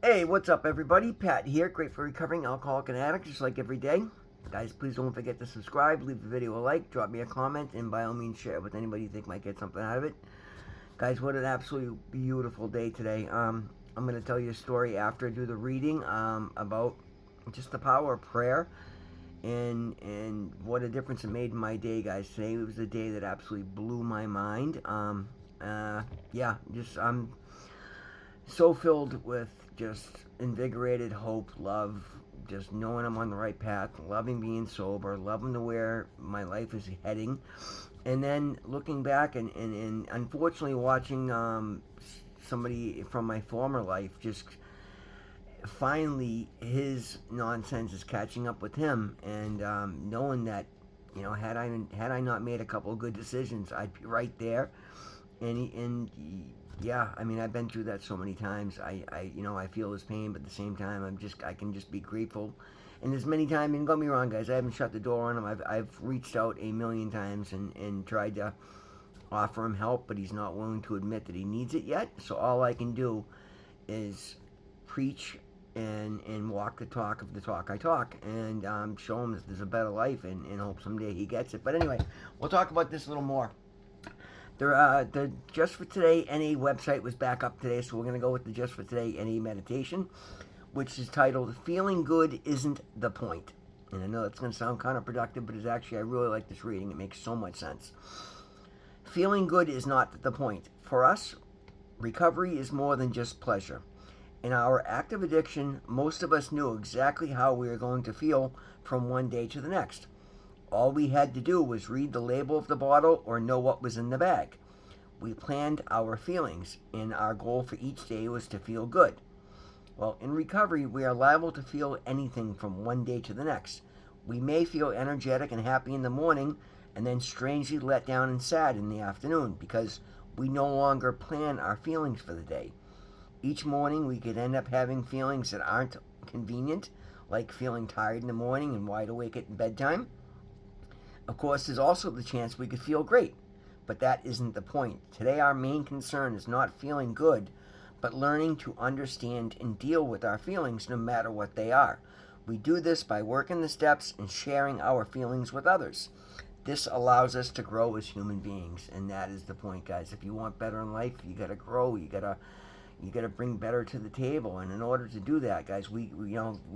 Hey, what's up, everybody? Pat here, great for recovering alcoholic and addict, just like every day. Guys, please don't forget to subscribe, leave the video a like, drop me a comment, and by all means, share it with anybody you think might get something out of it. Guys, what an absolutely beautiful day today. I'm going to tell you a story after I do the reading about just the power of prayer and what a difference it made in my day, guys. Today was a day that absolutely blew my mind. I'm so filled with just invigorated hope, love, just knowing I'm on the right path, loving being sober, loving to where my life is heading. And then looking back and unfortunately watching somebody from my former life just finally his nonsense is catching up with him, and knowing that had I not made a couple of good decisions, I'd be right there. Yeah, I mean, I've been through that so many times. I feel his pain, but at the same time, I can just be grateful. And as many times, and don't get me wrong, guys, I haven't shut the door on him. I've reached out a million times and tried to offer him help, but he's not willing to admit that he needs it yet. So all I can do is preach and walk the talk of the talk I talk, and show him that there's a better life, and hope someday he gets it. But anyway, we'll talk about this a little more. The Just for Today NA website was back up today, so we're going to go with the Just for Today NA meditation, which is titled "Feeling Good Isn't the Point." And I know that's going to sound counterproductive, but it's actually, I really like this reading. It makes so much sense. Feeling good is not the point. For us, recovery is more than just pleasure. In our active addiction, most of us knew exactly how we were going to feel from one day to the next. All we had to do was read the label of the bottle or know what was in the bag. We planned our feelings, and our goal for each day was to feel good. Well, in recovery, we are liable to feel anything from one day to the next. We may feel energetic and happy in the morning, and then strangely let down and sad in the afternoon because we no longer plan our feelings for the day. Each morning, we could end up having feelings that aren't convenient, like feeling tired in the morning and wide awake at bedtime. Of course, there's also the chance we could feel great, but that isn't the point. Today, our main concern is not feeling good, but learning to understand and deal with our feelings no matter what they are. We do this by working the steps and sharing our feelings with others. This allows us to grow as human beings, and that is the point, guys. If you want better in life, you got to grow. You got to bring better to the table, and in order to do that, guys, we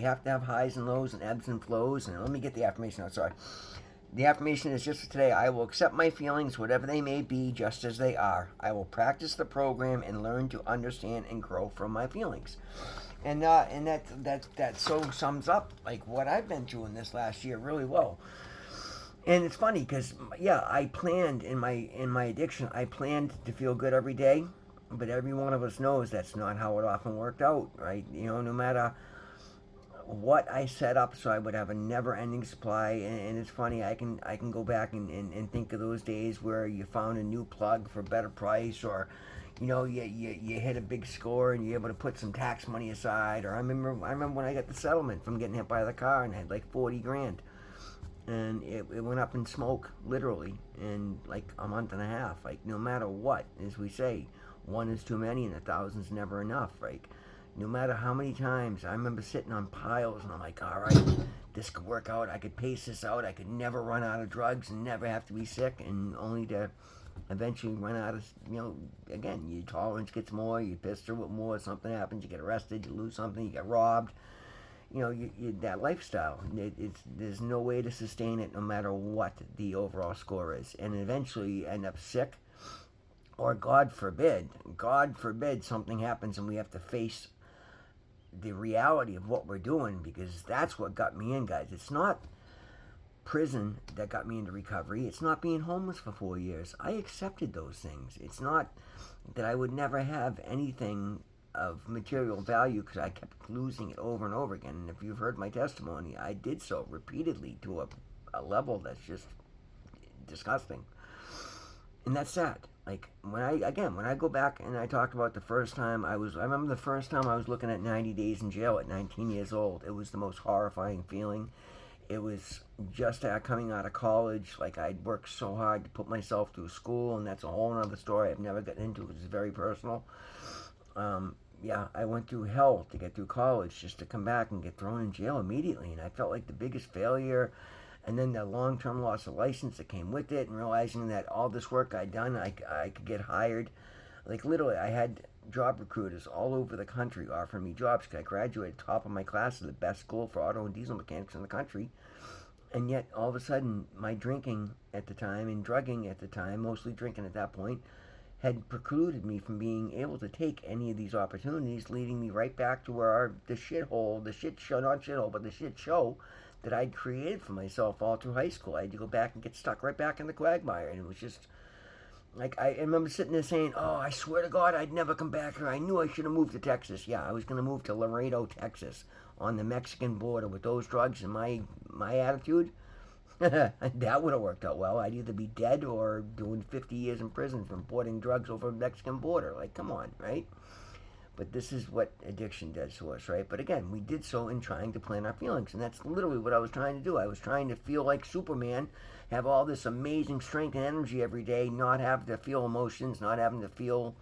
have to have highs and lows and ebbs and flows. And let me get the affirmation out. Sorry. The affirmation is just for today. I will accept my feelings, whatever they may be, just as they are. I will practice the program and learn to understand and grow from my feelings. And that so sums up like what I've been through in this last year really well. And it's funny because yeah, I planned in my addiction. I planned to feel good every day, but every one of us knows that's not how it often worked out, right? No matter what I set up so I would have a never-ending supply. And it's funny, I can go back and think of those days where you found a new plug for a better price, or you hit a big score and you're able to put some tax money aside. Or I remember when I got the settlement from getting hit by the car and I had like 40 grand, and it went up in smoke literally in like a month and a half. Like, no matter what, as we say, one is too many and a thousand's never enough, right? No matter how many times I remember sitting on piles and I'm like, all right, this could work out. I could pace this out. I could never run out of drugs and never have to be sick, and only to eventually run out of, again, your tolerance gets more, you piss through it more, something happens, you get arrested, you lose something, you get robbed. That lifestyle, there's no way to sustain it no matter what the overall score is. And eventually you end up sick, or God forbid something happens and we have to face the reality of what we're doing, because that's what got me in, guys. It's not prison that got me into recovery. It's not being homeless for 4 years. I accepted those things. It's not that I would never have anything of material value because I kept losing it over and over again. And if you've heard my testimony, I did so repeatedly to a level that's just disgusting. And that's sad. Like, when I go back and I talked about the first time I remember the first time I was looking at 90 days in jail at 19 years old. It was the most horrifying feeling. It was just coming out of college. Like, I'd worked so hard to put myself through school, and that's a whole other story I've never gotten into because it's very personal. yeah, I went through hell to get through college just to come back and get thrown in jail immediately. And I felt like the biggest failure. And then the long term loss of license that came with it, and realizing that all this work I'd done, I could get hired. Like, literally, I had job recruiters all over the country offering me jobs because I graduated top of my class at the best school for auto and diesel mechanics in the country. And yet, all of a sudden, my drinking at the time and drugging at the time, mostly drinking at that point, had precluded me from being able to take any of these opportunities, leading me right back to where the shithole, the shit show, not shithole, but the shit show that I'd created for myself all through high school. I had to go back and get stuck right back in the quagmire. And it was just like, I remember sitting there saying, oh, I swear to God, I'd never come back here. I knew I should have moved to Texas. Yeah, I was going to move to Laredo, Texas, on the Mexican border with those drugs and my attitude. That would have worked out well. I'd either be dead or doing 50 years in prison for importing drugs over the Mexican border. Like, come on, right? But this is what addiction does to us, right? But again, we did so in trying to plan our feelings. And that's literally what I was trying to do. I was trying to feel like Superman, have all this amazing strength and energy every day, not have to feel emotions, not having to feel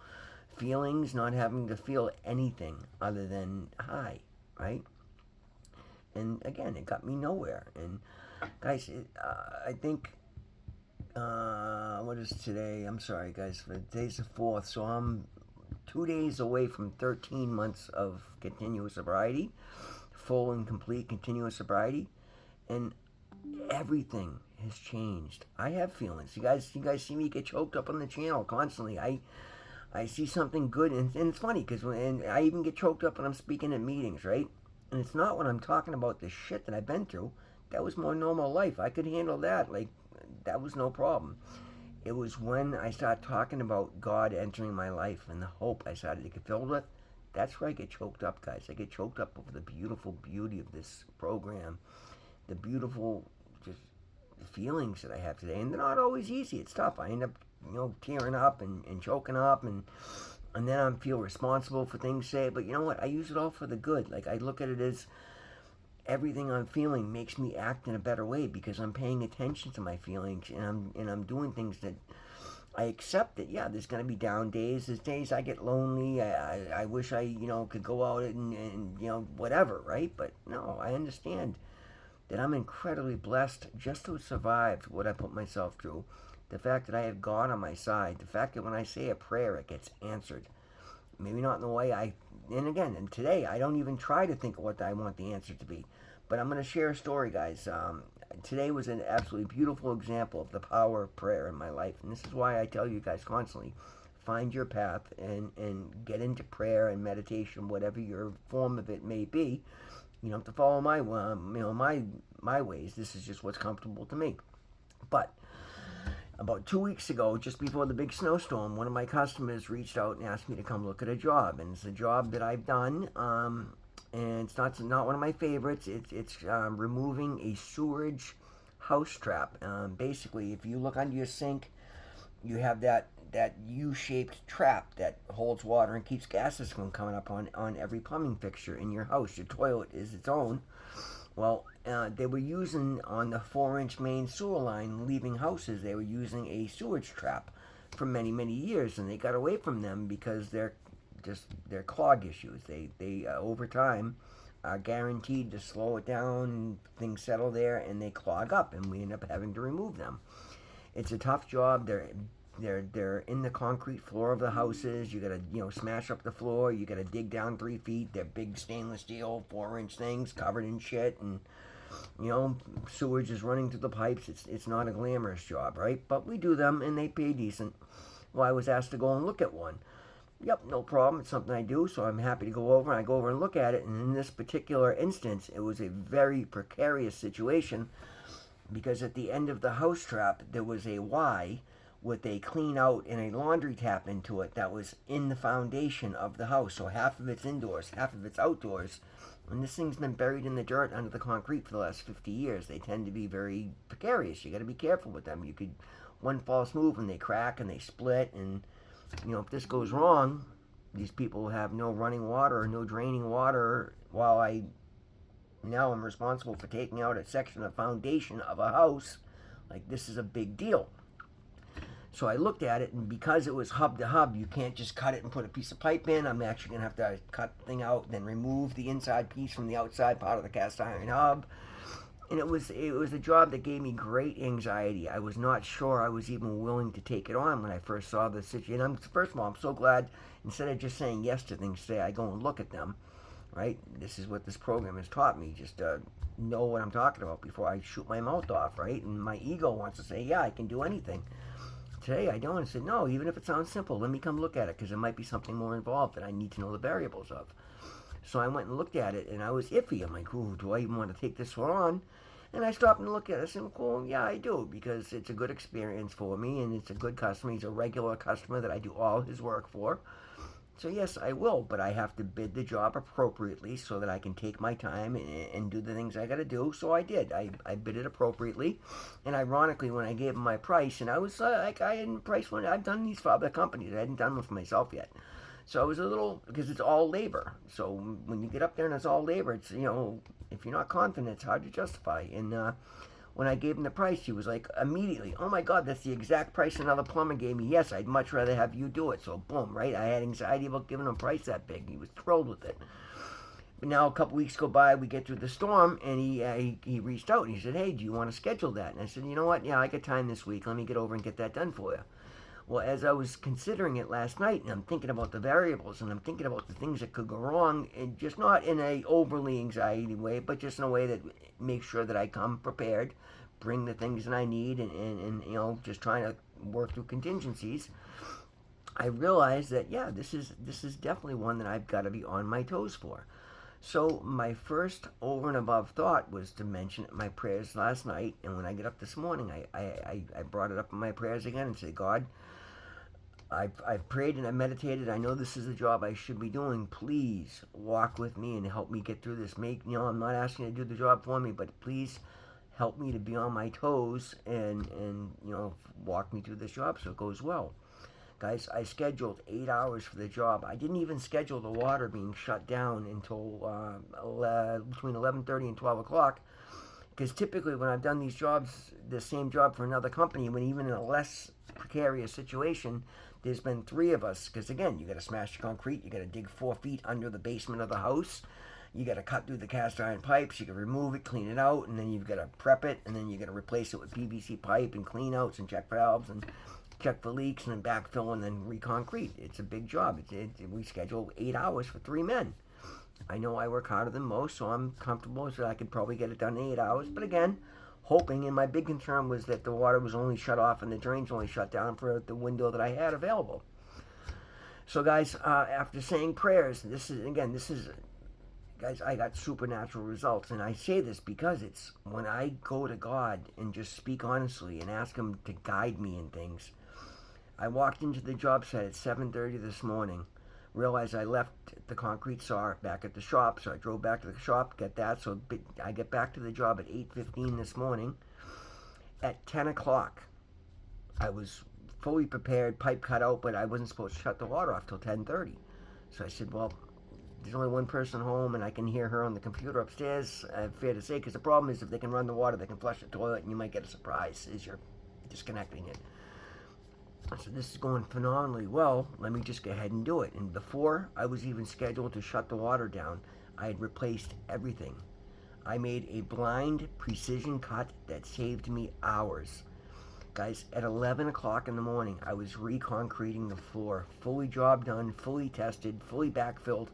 feelings, not having to feel anything other than high, right? And again, it got me nowhere. And guys, I think, what is today? I'm sorry, guys. Today's the 4th, so I'm 2 days away from 13 months of continuous sobriety, full and complete continuous sobriety, and everything has changed. I have feelings. You guys see me get choked up on the channel constantly. I see something good, and it's funny because I even get choked up when I'm speaking at meetings, right? And it's not when I'm talking about the shit that I've been through. That was more normal life. I could handle that. Like, that was no problem. It was when I started talking about God entering my life and the hope I started to get filled with. That's where I get choked up, guys. I get choked up over the beautiful beauty of this program, the beautiful just feelings that I have today. And they're not always easy. It's tough. I end up, tearing up and choking up, and then I feel responsible for things said. But you know what? I use it all for the good. Like, I look at it as everything I'm feeling makes me act in a better way because I'm paying attention to my feelings, and I'm doing things that I accept that, yeah, there's going to be down days. There's days I get lonely. I wish I, could go out and whatever, right? But no, I understand that I'm incredibly blessed just to have survived what I put myself through. The fact that I have God on my side. The fact that when I say a prayer, it gets answered. Maybe not in the way and today I don't even try to think of what I want the answer to be. But I'm going to share a story, guys. Today was an absolutely beautiful example of the power of prayer in my life. And this is why I tell you guys constantly, find your path and get into prayer and meditation, whatever your form of it may be. You don't have to follow my ways. This is just what's comfortable to me. But about 2 weeks ago, just before the big snowstorm, one of my customers reached out and asked me to come look at a job, and it's a job that I've done, and it's not one of my favorites. It's removing a sewerage house trap. Basically, if you look under your sink, you have that U-shaped trap that holds water and keeps gases from coming up on every plumbing fixture in your house. Your toilet is its own. Well, they were using on the 4-inch main sewer line leaving houses. They were using a sewage trap for many, many years, and they got away from them because they're clog issues. They over time are guaranteed to slow it down. Things settle there, and they clog up, and we end up having to remove them. It's a tough job. They're in the concrete floor of the houses. You gotta smash up the floor. You gotta dig down 3 feet. They're big stainless steel 4-inch things covered in shit, and sewage is running through the pipes. It's not a glamorous job, right? But we do them, and they pay decent. Well, I was asked to go and look at one. Yep, no problem. It's something I do, so I'm happy to go over. And I go over and look at it, and in this particular instance, it was a very precarious situation because at the end of the house trap there was a Y with a clean out and a laundry tap into it that was in the foundation of the house. So half of it's indoors, half of it's outdoors. And this thing's been buried in the dirt under the concrete for the last 50 years. They tend to be very precarious. You got to be careful with them. You could, one false move and they crack and they split. And, if this goes wrong, these people have no running water or no draining water while I now am responsible for taking out a section of foundation of a house. Like, this is a big deal. So I looked at it, and because it was hub to hub, you can't just cut it and put a piece of pipe in. I'm actually going to have to cut the thing out, then remove the inside piece from the outside part of the cast iron hub. And it was a job that gave me great anxiety. I was not sure I was even willing to take it on when I first saw the situation. And first of all, I'm so glad instead of just saying yes to things today, I go and look at them. Right? This is what this program has taught me. Just know what I'm talking about before I shoot my mouth off. Right? And my ego wants to say, yeah, I can do anything. Today I don't. I said, no, even if it sounds simple, let me come look at it because there might be something more involved that I need to know the variables of. So I went and looked at it, and I was iffy. I'm like, ooh, do I even want to take this one on? And I stopped and looked at it. I said, well, yeah, I do, because it's a good experience for me, and it's a good customer. He's a regular customer that I do all his work for. So yes, I will, but I have to bid the job appropriately so that I can take my time and do the things I got to do. So I did. I bid it appropriately, and ironically, when I gave him my price, and I was like, I hadn't priced one. I've done these for other companies. I hadn't done one for myself yet. So I was a little, because it's all labor. So when you get up there and it's all labor, it's, if you're not confident, it's hard to justify. And when I gave him the price, he was like, immediately, oh my God, that's the exact price another plumber gave me. Yes, I'd much rather have you do it. So boom, right? I had anxiety about giving him a price that big. He was thrilled with it. But now a couple weeks go by, we get through the storm, and he reached out and he said, hey, do you want to schedule that? And I said, you know what? Yeah, I got time this week. Let me get over and get that done for you. Well, as I was considering it last night, and I'm thinking about the variables, and I'm thinking about the things that could go wrong, and just not in a overly anxiety way, but just in a way that makes sure that I come prepared, bring the things that I need, and just trying to work through contingencies. I realized that this is definitely one that I've got to be on my toes for. So my first over and above thought was to mention my prayers last night, and when I get up this morning, I brought it up in my prayers again and said, God, I've prayed and I meditated. I know this is a job I should be doing. Please walk with me and help me get through this. I'm not asking you to do the job for me, but please help me to be on my toes and walk me through this job so it goes well. Guys, I scheduled 8 hours for the job. I didn't even schedule the water being shut down until between 11:30 and 12 o'clock. Because typically when I've done these jobs, the same job for another company, when even in a less precarious situation, there's been three of us. Because again, you got to smash the concrete, you got to dig 4 feet under the basement of the house, you got to cut through the cast iron pipes, you got to remove it, clean it out, and then you've got to prep it, and then you got to replace it with PVC pipe and clean outs and check valves and check for leaks and then backfill and then reconcrete. It's a big job. We schedule 8 hours for 3 men. I know I work harder than most, so I'm comfortable, so I could probably get it done in 8 hours. But again, hoping, and my big concern was that the water was only shut off and the drains only shut down for the window that I had available. So guys, after saying prayers, guys, I got supernatural results. And I say this because it's when I go to God and just speak honestly and ask Him to guide me in things. I walked into the job site at 7:30 this morning, realized I left the concrete saw back at the shop, so I drove back to the shop, get that, so I get back to the job at 8:15 this morning. At 10 o'clock, I was fully prepared, pipe cut out, but I wasn't supposed to shut the water off till 10:30. So I said, well, there's only one person home, and I can hear her on the computer upstairs, fair to say, because the problem is if they can run the water, they can flush the toilet, and you might get a surprise as you're disconnecting it. I said, this is going phenomenally well. Let me just go ahead and do it. And before I was even scheduled to shut the water down, I had replaced everything. I made a blind precision cut that saved me hours. Guys, at 11 o'clock in the morning, I was reconcreting the floor. Fully job done, fully tested, fully backfilled,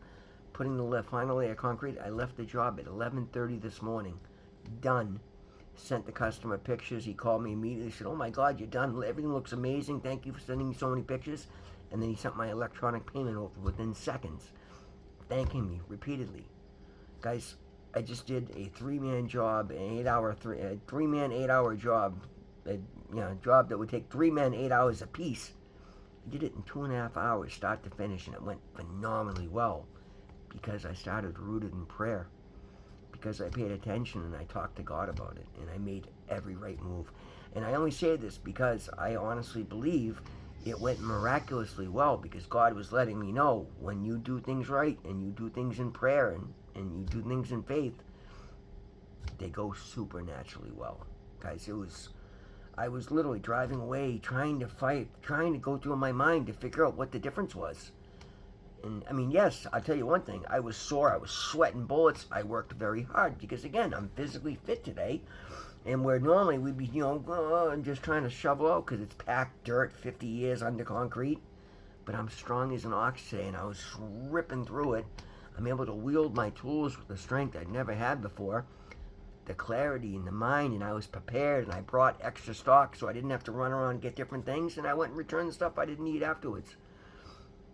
putting the final layer of concrete. I left the job at 11:30 this morning. Done. Sent the customer pictures. He called me immediately. Said, oh my God, you're done. Everything looks amazing. Thank you for sending me so many pictures. And then he sent my electronic payment over within seconds, thanking me repeatedly. Guys, I just did a 3-man job, an 8-hour, 3-man, 8-hour job. A job that would take 3 men 8 hours apiece. I did it in 2.5 hours, start to finish, and it went phenomenally well because I started rooted in prayer. Because I paid attention and I talked to God about it, and I made every right move. And I only say this because I honestly believe it went miraculously well, because God was letting me know when you do things right and you do things in prayer and you do things in faith, they go supernaturally well. Guys, I was literally driving away, trying to go through my mind to figure out what the difference was. And I mean, yes, I'll tell you one thing. I was sore. I was sweating bullets. I worked very hard because, again, I'm physically fit today. And where normally we'd be, just trying to shovel out because it's packed dirt, 50 years under concrete. But I'm strong as an ox today, and I was ripping through it. I'm able to wield my tools with a strength I'd never had before. The clarity in the mind, and I was prepared, and I brought extra stock so I didn't have to run around and get different things, and I went and returned the stuff I didn't need afterwards.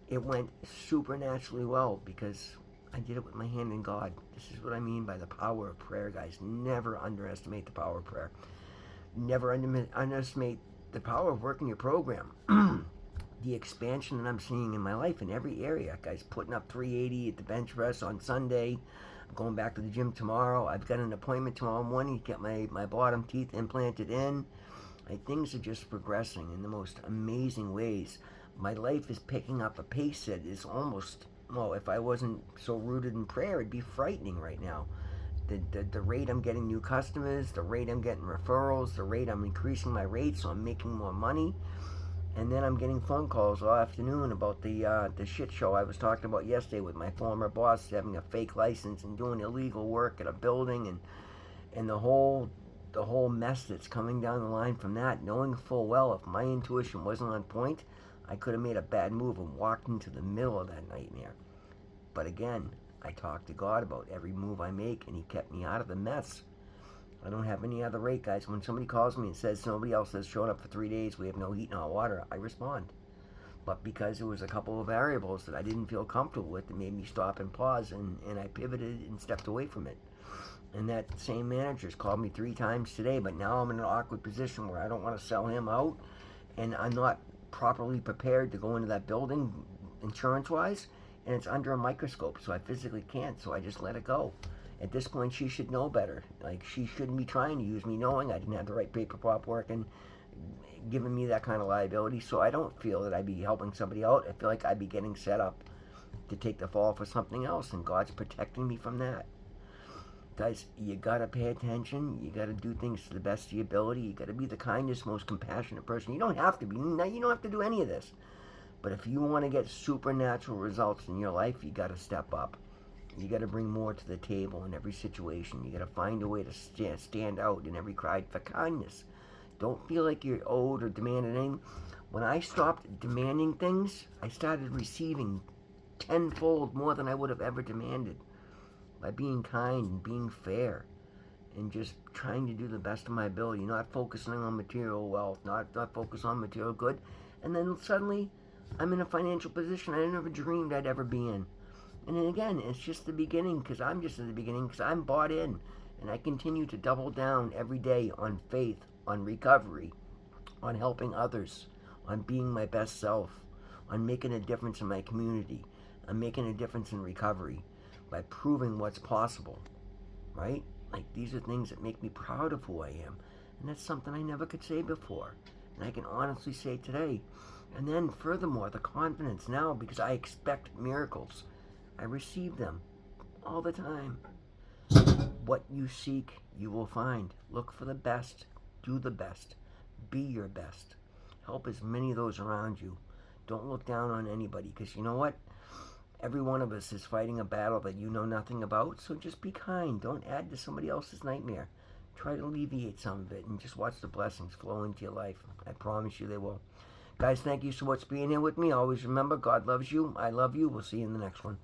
It went supernaturally well because I did it with my hand in God. This is what I mean by the power of prayer, guys. Never underestimate the power of prayer. Never underestimate the power of working your program. The expansion that I'm seeing in my life in every area. Guys, putting up 380 at the bench press on Sunday. I'm going back to the gym tomorrow. I've got an appointment tomorrow morning to get my bottom teeth implanted in. Things are just progressing in the most amazing ways. My life is picking up a pace that is almost, well, if I wasn't so rooted in prayer, it'd be frightening right now. The rate I'm getting new customers, the rate I'm getting referrals, the rate I'm increasing my rate so I'm making more money. And then I'm getting phone calls all afternoon about the shit show I was talking about yesterday with my former boss having a fake license and doing illegal work at a building, and the whole mess that's coming down the line from that, knowing full well if my intuition wasn't on point, I could have made a bad move and walked into the middle of that nightmare. But again, I talked to God about every move I make, and He kept me out of the mess. I don't have any other rate, guys. When somebody calls me and says somebody else has shown up for 3 days, we have no heat and hot water, I respond. But because there was a couple of variables that I didn't feel comfortable with, it made me stop and pause, and I pivoted and stepped away from it. And that same manager's called me 3 times today, but now I'm in an awkward position where I don't want to sell him out, and I'm not properly prepared to go into that building insurance-wise, and it's under a microscope, so I physically can't, so I just let it go. At this point, she should know better. She shouldn't be trying to use me knowing I didn't have the right paper prop working, giving me that kind of liability, so I don't feel that I'd be helping somebody out. I feel like I'd be getting set up to take the fall for something else, and God's protecting me from that. Guys, you gotta pay attention. You gotta do things to the best of your ability. You gotta be the kindest, most compassionate person. You don't have to be. You don't have to do any of this. But if you want to get supernatural results in your life, you gotta step up. You got to bring more to the table in every situation. You got to find a way to stand out in every cry for kindness. Don't feel like you're owed or demanded anything. When I stopped demanding things, I started receiving tenfold more than I would have ever demanded by being kind and being fair and just trying to do the best of my ability, not focusing on material wealth, not focus on material good. And then suddenly, I'm in a financial position I never dreamed I'd ever be in. And then again, it's just the beginning, because I'm just at the beginning, because I'm bought in. And I continue to double down every day on faith, on recovery, on helping others, on being my best self, on making a difference in my community, on making a difference in recovery, by proving what's possible, right? These are things that make me proud of who I am. And that's something I never could say before. And I can honestly say today. And then furthermore, the confidence now, because I expect miracles. I receive them all the time. What you seek, you will find. Look for the best. Do the best. Be your best. Help as many of those around you. Don't look down on anybody, because you know what? Every one of us is fighting a battle that you know nothing about, so just be kind. Don't add to somebody else's nightmare. Try to alleviate some of it and just watch the blessings flow into your life. I promise you they will. Guys, thank you so much for being here with me. Always remember, God loves you. I love you. We'll see you in the next one.